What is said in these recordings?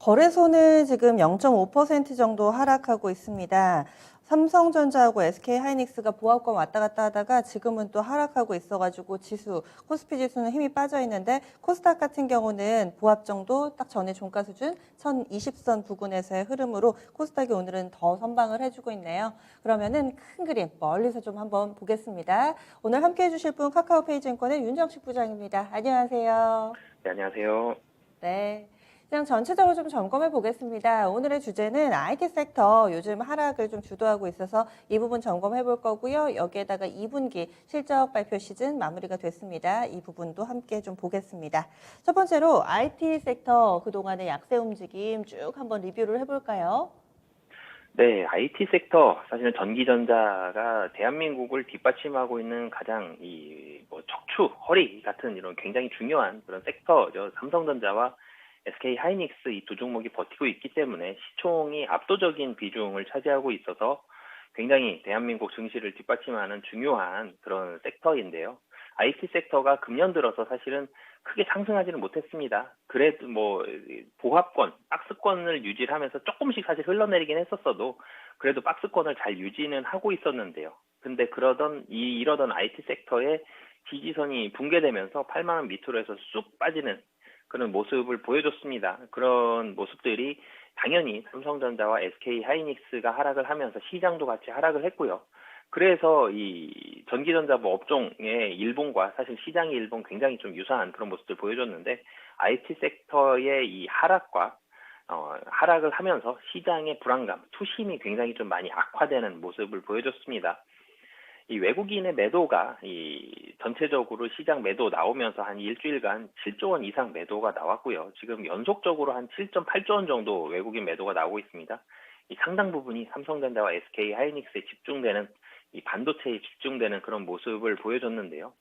거래소는 지금 0.5% 정도 하락하고 있습니다. 삼성전자하고 SK하이닉스가 보합권 왔다 갔다 하다가 지금은 또 하락하고 있어가지고 코스피 지수는 힘이 빠져 있는데 코스닥 같은 경우는 보합 정도 딱 전에 종가 수준 1020선 부근에서의 흐름으로 코스닥이 오늘은 더 선방을 해주고 있네요. 그러면은 큰 그림 멀리서 좀 한번 보겠습니다. 오늘 함께 해주실 분 카카오페이 증권의 윤정식 부장입니다. 안녕하세요. 네, 안녕하세요. 네. 그냥 전체적으로 좀 점검해 보겠습니다. 오늘의 주제는 IT 섹터 요즘 하락을 좀 주도하고 있어서 이 부분 점검해 볼 거고요. 여기에다가 2분기 실적 발표 시즌 마무리가 됐습니다. 이 부분도 함께 좀 보겠습니다. 첫 번째로 IT 섹터 그동안의 약세 움직임 쭉 한번 리뷰를 해볼까요? 네, IT 섹터, 사실은 전기전자가 대한민국을 뒷받침하고 있는 가장 척추, 허리 같은 이런 굉장히 중요한 그런 섹터죠. 삼성전자와 SK 하이닉스 이 두 종목이 버티고 있기 때문에 시총이 압도적인 비중을 차지하고 있어서 굉장히 대한민국 증시를 뒷받침하는 중요한 그런 섹터인데요. IT 섹터가 금년 들어서 사실은 크게 상승하지는 못했습니다. 그래도 보합권, 박스권을 유지를 하면서 조금씩 사실 흘러내리긴 했었어도 그래도 박스권을 잘 유지는 하고 있었는데요. 근데 이러던 IT 섹터의 지지선이 붕괴되면서 8만 원 밑으로 해서 쑥 빠지는 그런 모습을 보여줬습니다. 그런 모습들이 당연히 삼성전자와 SK 하이닉스가 하락을 하면서 시장도 같이 하락을 했고요. 그래서 이 전기전자 업종의 일본과 사실 시장의 일본 굉장히 좀 유사한 그런 모습을 보여줬는데 IT 섹터의 이 하락을 하면서 시장의 불안감, 투심이 굉장히 좀 많이 악화되는 모습을 보여줬습니다. 이 외국인의 매도가 전체적으로 시장 매도 나오면서 한 일주일간 7조 원 이상 매도가 나왔고요. 지금 연속적으로 한 7.8조 원 정도 외국인 매도가 나오고 있습니다. 이 상당 부분이 삼성전자와 SK 하이닉스에 집중되는 이 반도체에 집중되는 그런 모습을 보여줬는데요.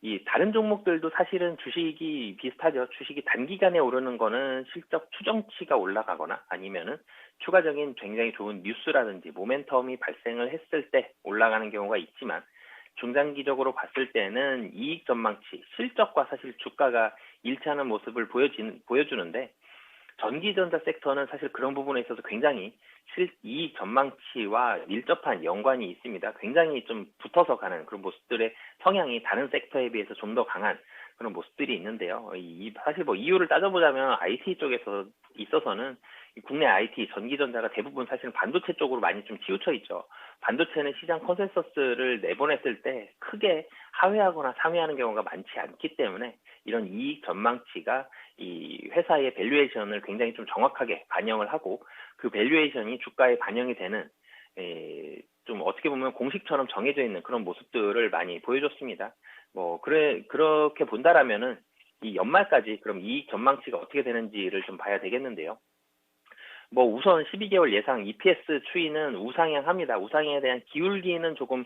이 다른 종목들도 사실은 주식이 비슷하죠. 주식이 단기간에 오르는 거는 실적 추정치가 올라가거나 아니면은 추가적인 굉장히 좋은 뉴스라든지 모멘텀이 발생을 했을 때 올라가는 경우가 있지만 중장기적으로 봤을 때는 이익 전망치, 실적과 사실 주가가 일치하는 모습을 보여주는데 전기전자 섹터는 사실 그런 부분에 있어서 굉장히 이익 전망치와 밀접한 연관이 있습니다. 굉장히 좀 붙어서 가는 그런 모습들의 성향이 다른 섹터에 비해서 좀 더 강한 그런 모습들이 있는데요. 사실 이유를 따져보자면 IT 쪽에서 있어서는 국내 IT, 전기전자가 대부분 사실은 반도체 쪽으로 많이 좀 치우쳐 있죠. 반도체는 시장 컨센서스를 내보냈을 때 크게 하회하거나 상회하는 경우가 많지 않기 때문에 이런 이익 전망치가 이 회사의 밸류에이션을 굉장히 좀 정확하게 반영을 하고 그 밸류에이션이 주가에 반영이 되는 좀 어떻게 보면 공식처럼 정해져 있는 그런 모습들을 많이 보여줬습니다. 그렇게 본다라면은 이 연말까지 그럼 이익 전망치가 어떻게 되는지를 좀 봐야 되겠는데요. 우선 12개월 예상 EPS 추이는 우상향합니다. 우상향에 대한 기울기는 조금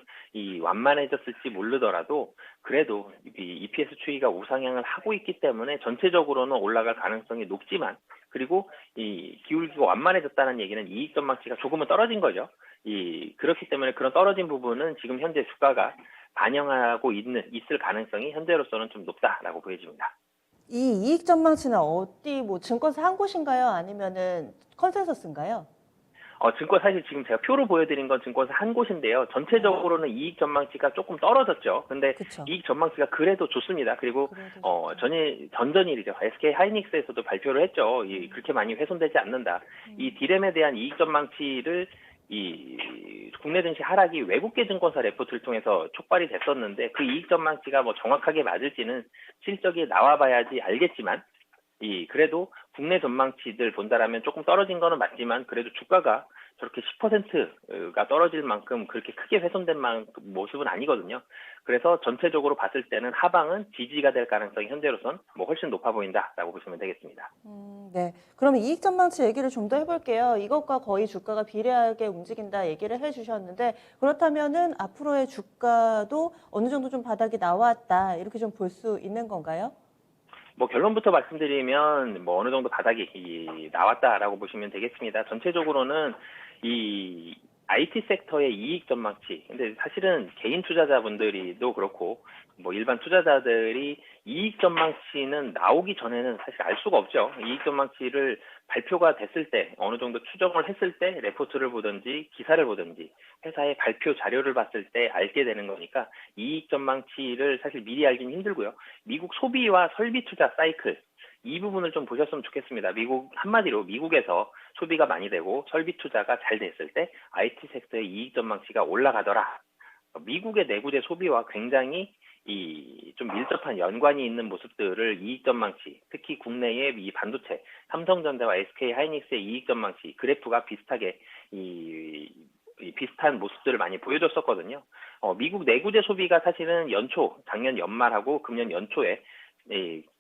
완만해졌을지 모르더라도 그래도 이 EPS 추이가 우상향을 하고 있기 때문에 전체적으로는 올라갈 가능성이 높지만 그리고 이 기울기가 완만해졌다는 얘기는 이익 전망치가 조금은 떨어진 거죠. 그렇기 때문에 그런 떨어진 부분은 지금 현재 주가가 반영하고 있을 가능성이 현재로서는 좀 높다라고 보여집니다. 이 이익 전망치는 증권사 한 곳인가요? 아니면은 컨센서스인가요? 사실 지금 제가 표로 보여드린 건 증권사 한 곳인데요. 네. 전체적으로는 이익 전망치가 조금 떨어졌죠. 근데 그쵸. 이익 전망치가 그래도 좋습니다. 그리고, 그래도 좋다. 전전일이죠. SK 하이닉스에서도 발표를 했죠. 그렇게 많이 훼손되지 않는다. 이 디램에 대한 이익 전망치를 국내 증시 하락이 외국계 증권사 레포트를 통해서 촉발이 됐었는데 그 이익 전망치가 정확하게 맞을지는 실적이 나와봐야지 알겠지만 그래도 국내 전망치들 본다라면 조금 떨어진 거는 맞지만 그래도 주가가 저렇게 10%가 떨어질 만큼 그렇게 크게 훼손된 모습은 아니거든요. 그래서 전체적으로 봤을 때는 하방은 지지가 될 가능성이 현재로선 훨씬 높아 보인다라고 보시면 되겠습니다. 네. 그럼 이익 전망치 얘기를 좀 더 해볼게요. 이것과 거의 주가가 비례하게 움직인다 얘기를 해주셨는데 그렇다면은 앞으로의 주가도 어느 정도 좀 바닥이 나왔다 이렇게 좀 볼 수 있는 건가요? 결론부터 말씀드리면 어느 정도 바닥이 나왔다라고 보시면 되겠습니다. 전체적으로는 이 IT 섹터의 이익 전망치, 근데 사실은 개인 투자자분들이도 그렇고 일반 투자자들이 이익 전망치는 나오기 전에는 사실 알 수가 없죠. 이익 전망치를 발표가 됐을 때, 어느 정도 추정을 했을 때 레포트를 보든지 기사를 보든지 회사의 발표 자료를 봤을 때 알게 되는 거니까 이익 전망치를 사실 미리 알기는 힘들고요. 미국 소비와 설비 투자 사이클, 이 부분을 좀 보셨으면 좋겠습니다. 한마디로 미국에서 소비가 많이 되고 설비 투자가 잘 됐을 때 IT 섹터의 이익 전망치가 올라가더라. 미국의 내구재 소비와 굉장히 좀 밀접한 연관이 있는 모습들을 이익 전망치, 특히 국내의 이 반도체, 삼성전자와 SK 하이닉스의 이익 전망치 그래프가 비슷하게 비슷한 모습들을 많이 보여줬었거든요. 미국 내구재 소비가 사실은 작년 연말하고 금년 연초에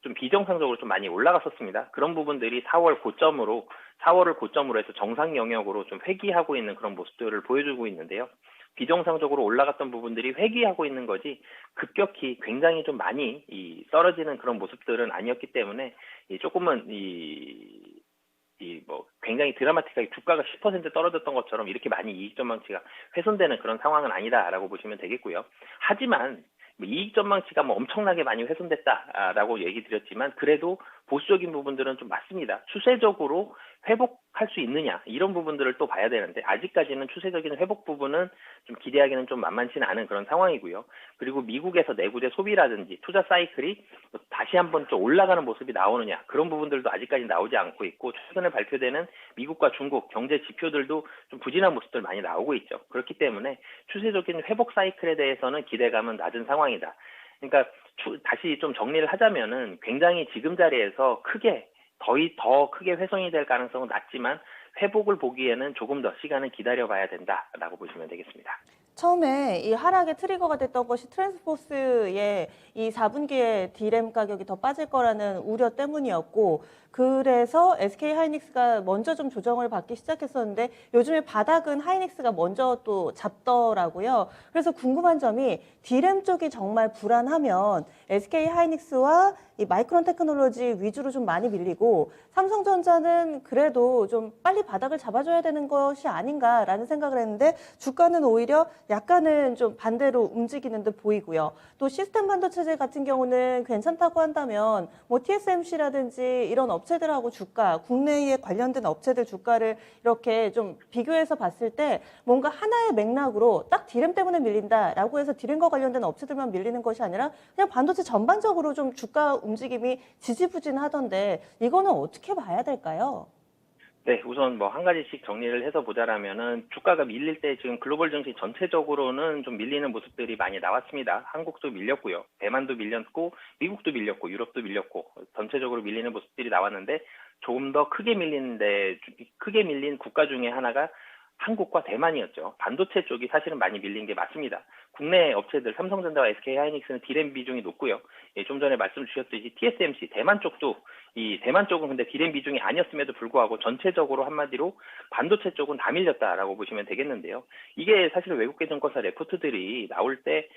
좀 비정상적으로 좀 많이 올라갔었습니다. 그런 부분들이 4월을 고점으로 해서 정상 영역으로 좀 회귀하고 있는 그런 모습들을 보여주고 있는데요. 비정상적으로 올라갔던 부분들이 회귀하고 있는 거지 급격히 굉장히 좀 많이 떨어지는 그런 모습들은 아니었기 때문에 조금은 굉장히 드라마틱하게 주가가 10% 떨어졌던 것처럼 이렇게 많이 이익 전망치가 훼손되는 그런 상황은 아니다라고 보시면 되겠고요. 하지만 이익 전망치가 엄청나게 많이 훼손됐다라고 얘기 드렸지만 그래도 보수적인 부분들은 좀 맞습니다. 추세적으로 회복할 수 있느냐 이런 부분들을 또 봐야 되는데 아직까지는 추세적인 회복 부분은 좀 기대하기는 좀 만만치는 않은 그런 상황이고요. 그리고 미국에서 내구재 소비라든지 투자 사이클이 다시 한번 좀 올라가는 모습이 나오느냐 그런 부분들도 아직까지 나오지 않고 있고 최근에 발표되는 미국과 중국 경제 지표들도 좀 부진한 모습들 많이 나오고 있죠. 그렇기 때문에 추세적인 회복 사이클에 대해서는 기대감은 낮은 상황이다. 그러니까 다시 좀 정리를 하자면은 굉장히 지금 자리에서 더 크게 훼손이 될 가능성은 낮지만 회복을 보기에는 조금 더 시간을 기다려봐야 된다라고 보시면 되겠습니다. 처음에 이 하락의 트리거가 됐던 것이 트랜스포스의 이 4분기에 D램 가격이 더 빠질 거라는 우려 때문이었고, 그래서 SK 하이닉스가 먼저 좀 조정을 받기 시작했었는데 요즘에 바닥은 하이닉스가 먼저 또 잡더라고요. 그래서 궁금한 점이 D램 쪽이 정말 불안하면 SK 하이닉스와 이 마이크론 테크놀로지 위주로 좀 많이 밀리고 삼성전자는 그래도 좀 빨리 바닥을 잡아줘야 되는 것이 아닌가라는 생각을 했는데 주가는 오히려 약간은 좀 반대로 움직이는 듯 보이고요. 또 시스템 반도체제 같은 경우는 괜찮다고 한다면 TSMC라든지 이런 업체들하고 국내에 관련된 업체들 주가를 이렇게 좀 비교해서 봤을 때 뭔가 하나의 맥락으로 딱 D램 때문에 밀린다라고 해서 D램과 관련된 업체들만 밀리는 것이 아니라 그냥 반도체 전반적으로 좀 주가 움직임이 지지부진하던데 이거는 어떻게 봐야 될까요? 네, 우선 한 가지씩 정리를 해서 보자라면은 주가가 밀릴 때 지금 글로벌 증시 전체적으로는 좀 밀리는 모습들이 많이 나왔습니다. 한국도 밀렸고요. 대만도 밀렸고, 미국도 밀렸고, 유럽도 밀렸고, 전체적으로 밀리는 모습들이 나왔는데 조금 더 크게 밀린 국가 중에 하나가 한국과 대만이었죠. 반도체 쪽이 사실은 많이 밀린 게 맞습니다. 국내 업체들 삼성전자와 SK 하이닉스는 D램 비중이 높고요. 좀 전에 말씀 주셨듯이 TSMC 대만 쪽은 근데 D램 비중이 아니었음에도 불구하고 전체적으로 한마디로 반도체 쪽은 다 밀렸다라고 보시면 되겠는데요. 이게 사실 외국계 증권사 레포트들이 나올 때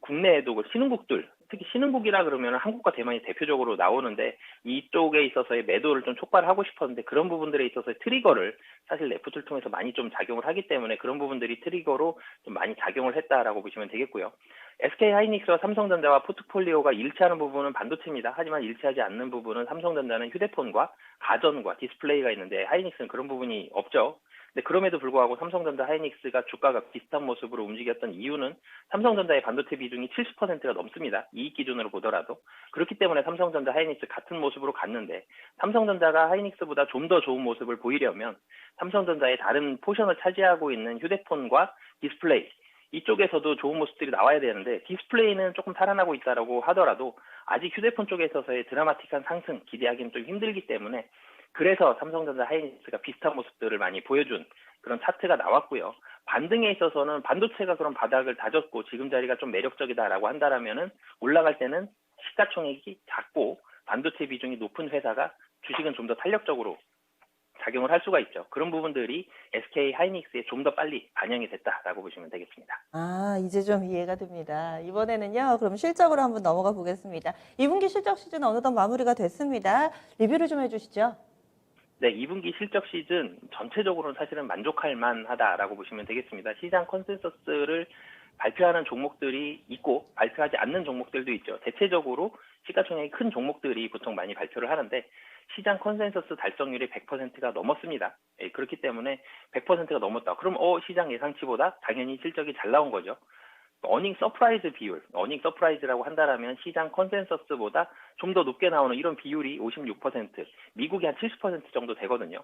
국내에도 신흥국들, 특히 신흥국이라 그러면 한국과 대만이 대표적으로 나오는데 이쪽에 있어서의 매도를 좀 촉발하고 싶었는데 그런 부분들에 있어서의 트리거를 사실 레포트를 통해서 많이 좀 작용을 하기 때문에 그런 부분들이 트리거로 좀 많이 작용을 했다라고 보시면 되겠고요. SK 하이닉스와 삼성전자와 포트폴리오가 일치하는 부분은 반도체입니다. 하지만 일치하지 않는 부분은 삼성전자는 휴대폰과 가전과 디스플레이가 있는데 하이닉스는 그런 부분이 없죠. 근데 그럼에도 불구하고 삼성전자 하이닉스가 주가가 비슷한 모습으로 움직였던 이유는 삼성전자의 반도체 비중이 70%가 넘습니다. 이익 기준으로 보더라도. 그렇기 때문에 삼성전자 하이닉스 같은 모습으로 갔는데 삼성전자가 하이닉스보다 좀 더 좋은 모습을 보이려면 삼성전자의 다른 포션을 차지하고 있는 휴대폰과 디스플레이 이쪽에서도 좋은 모습들이 나와야 되는데 디스플레이는 조금 살아나고 있다라고 하더라도 아직 휴대폰 쪽에 있어서의 드라마틱한 상승 기대하기는 좀 힘들기 때문에 그래서 삼성전자 하이닉스가 비슷한 모습들을 많이 보여준 그런 차트가 나왔고요. 반등에 있어서는 반도체가 그런 바닥을 다졌고 지금 자리가 좀 매력적이다라고 한다라면은 올라갈 때는 시가총액이 작고 반도체 비중이 높은 회사가 주식은 좀 더 탄력적으로 작용을 할 수가 있죠. 그런 부분들이 SK 하이닉스에 좀 더 빨리 반영이 됐다라고 보시면 되겠습니다. 이제 좀 이해가 됩니다. 이번에는요, 그럼 실적으로 한번 넘어가 보겠습니다. 2분기 실적 시즌 어느덧 마무리가 됐습니다. 리뷰를 좀 해주시죠. 네, 2분기 실적 시즌 전체적으로는 사실은 만족할 만하다라고 보시면 되겠습니다. 시장 컨센서스를 발표하는 종목들이 있고 발표하지 않는 종목들도 있죠. 대체적으로 시가총액이 큰 종목들이 보통 많이 발표를 하는데 시장 컨센서스 달성률이 100%가 넘었습니다. 예, 그렇기 때문에 100%가 넘었다. 그럼 시장 예상치보다 당연히 실적이 잘 나온 거죠. 어닝 서프라이즈 비율, 어닝 서프라이즈라고 한다라면 시장 컨센서스보다 좀 더 높게 나오는 이런 비율이 56%, 미국이 한 70% 정도 되거든요.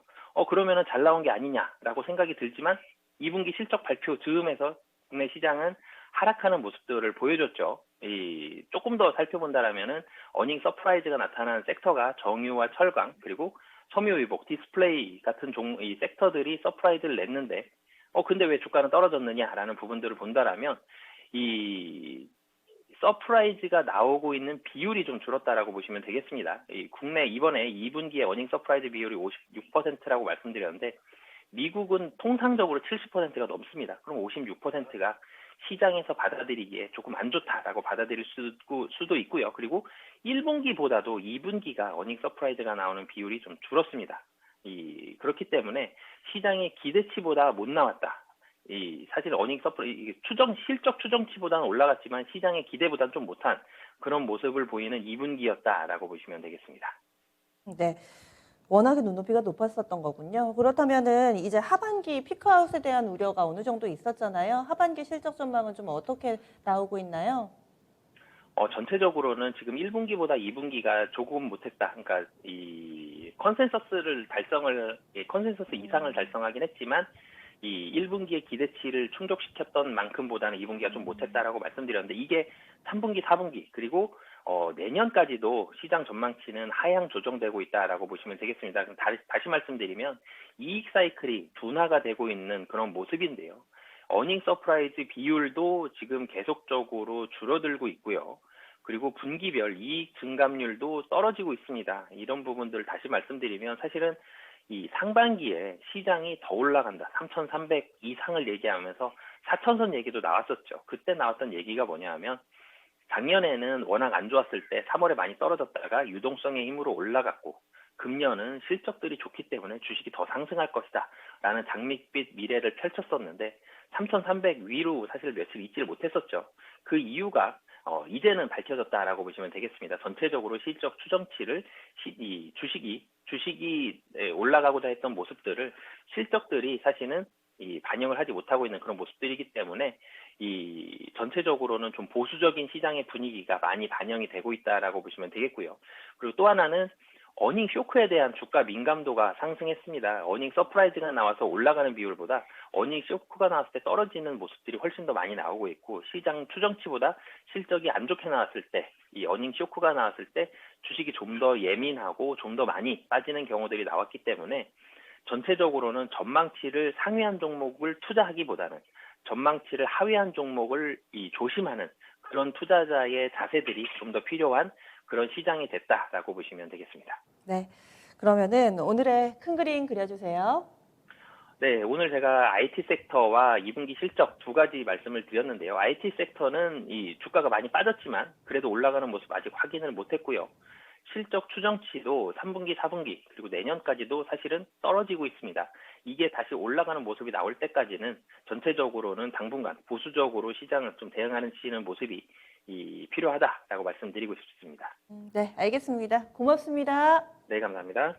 그러면은 잘 나온 게 아니냐라고 생각이 들지만 2분기 실적 발표 즈음에서 국내 시장은 하락하는 모습들을 보여줬죠. 조금 더 살펴본다라면은 어닝 서프라이즈가 나타난 섹터가 정유와 철강 그리고 섬유유복, 디스플레이 같은 이 섹터들이 서프라이즈를 냈는데 근데 왜 주가는 떨어졌느냐라는 부분들을 본다라면 이 서프라이즈가 나오고 있는 비율이 좀 줄었다라고 보시면 되겠습니다. 국내 이번에 2분기에 어닝 서프라이즈 비율이 56%라고 말씀드렸는데 미국은 통상적으로 70%가 넘습니다. 그럼 56%가 시장에서 받아들이기에 조금 안 좋다라고 받아들일 수도 있고요. 그리고 1분기보다도 2분기가 어닝 서프라이즈가 나오는 비율이 좀 줄었습니다. 그렇기 때문에 시장의 기대치보다 못 나왔다. 사실 어닝 서프라이즈 실적 추정치보다는 올라갔지만 시장의 기대보다는 좀 못한 그런 모습을 보이는 2분기였다라고 보시면 되겠습니다. 네. 워낙에 눈높이가 높았었던 거군요. 그렇다면은 이제 하반기 피크아웃에 대한 우려가 어느 정도 있었잖아요. 하반기 실적 전망은 좀 어떻게 나오고 있나요? 전체적으로는 지금 1분기보다 2분기가 조금 못했다. 그러니까 이 컨센서스 이상을 달성하긴 했지만 이 1분기의 기대치를 충족시켰던 만큼보다는 2분기가 좀 못했다라고 말씀드렸는데 이게 3분기, 4분기 그리고 내년까지도 시장 전망치는 하향 조정되고 있다라고 보시면 되겠습니다. 그럼 다시 말씀드리면 이익 사이클이 둔화가 되고 있는 그런 모습인데요. 어닝 서프라이즈 비율도 지금 계속적으로 줄어들고 있고요. 그리고 분기별 이익 증감률도 떨어지고 있습니다. 이런 부분들을 다시 말씀드리면 사실은 이 상반기에 시장이 더 올라간다. 3,300 이상을 얘기하면서 4천선 얘기도 나왔었죠. 그때 나왔던 얘기가 뭐냐 하면 작년에는 워낙 안 좋았을 때 3월에 많이 떨어졌다가 유동성의 힘으로 올라갔고 금년은 실적들이 좋기 때문에 주식이 더 상승할 것이다 라는 장밋빛 미래를 펼쳤었는데 3,300 위로 사실 며칠 있지를 못했었죠. 그 이유가 이제는 밝혀졌다라고 보시면 되겠습니다. 전체적으로 실적 추정치를 주식이 올라가고자 했던 모습들을 실적들이 사실은 반영을 하지 못하고 있는 그런 모습들이기 때문에 전체적으로는 좀 보수적인 시장의 분위기가 많이 반영이 되고 있다라고 보시면 되겠고요. 그리고 또 하나는 어닝 쇼크에 대한 주가 민감도가 상승했습니다. 어닝 서프라이즈가 나와서 올라가는 비율보다 어닝 쇼크가 나왔을 때 떨어지는 모습들이 훨씬 더 많이 나오고 있고 시장 추정치보다 실적이 안 좋게 나왔을 때 이 어닝 쇼크가 나왔을 때 주식이 좀 더 예민하고 좀 더 많이 빠지는 경우들이 나왔기 때문에 전체적으로는 전망치를 상회한 종목을 투자하기보다는 전망치를 하회한 종목을 조심하는 그런 투자자의 자세들이 좀 더 필요한 그런 시장이 됐다라고 보시면 되겠습니다. 네. 그러면은 오늘의 큰 그림 그려주세요. 네, 오늘 제가 IT 섹터와 2분기 실적 두 가지 말씀을 드렸는데요. IT 섹터는 이 주가가 많이 빠졌지만 그래도 올라가는 모습 아직 확인을 못했고요. 실적 추정치도 3분기, 4분기 그리고 내년까지도 사실은 떨어지고 있습니다. 이게 다시 올라가는 모습이 나올 때까지는 전체적으로는 당분간 보수적으로 시장을 좀 대응하는 모습이 필요하다라고 말씀드리고 싶습니다. 네, 알겠습니다. 고맙습니다. 네, 감사합니다.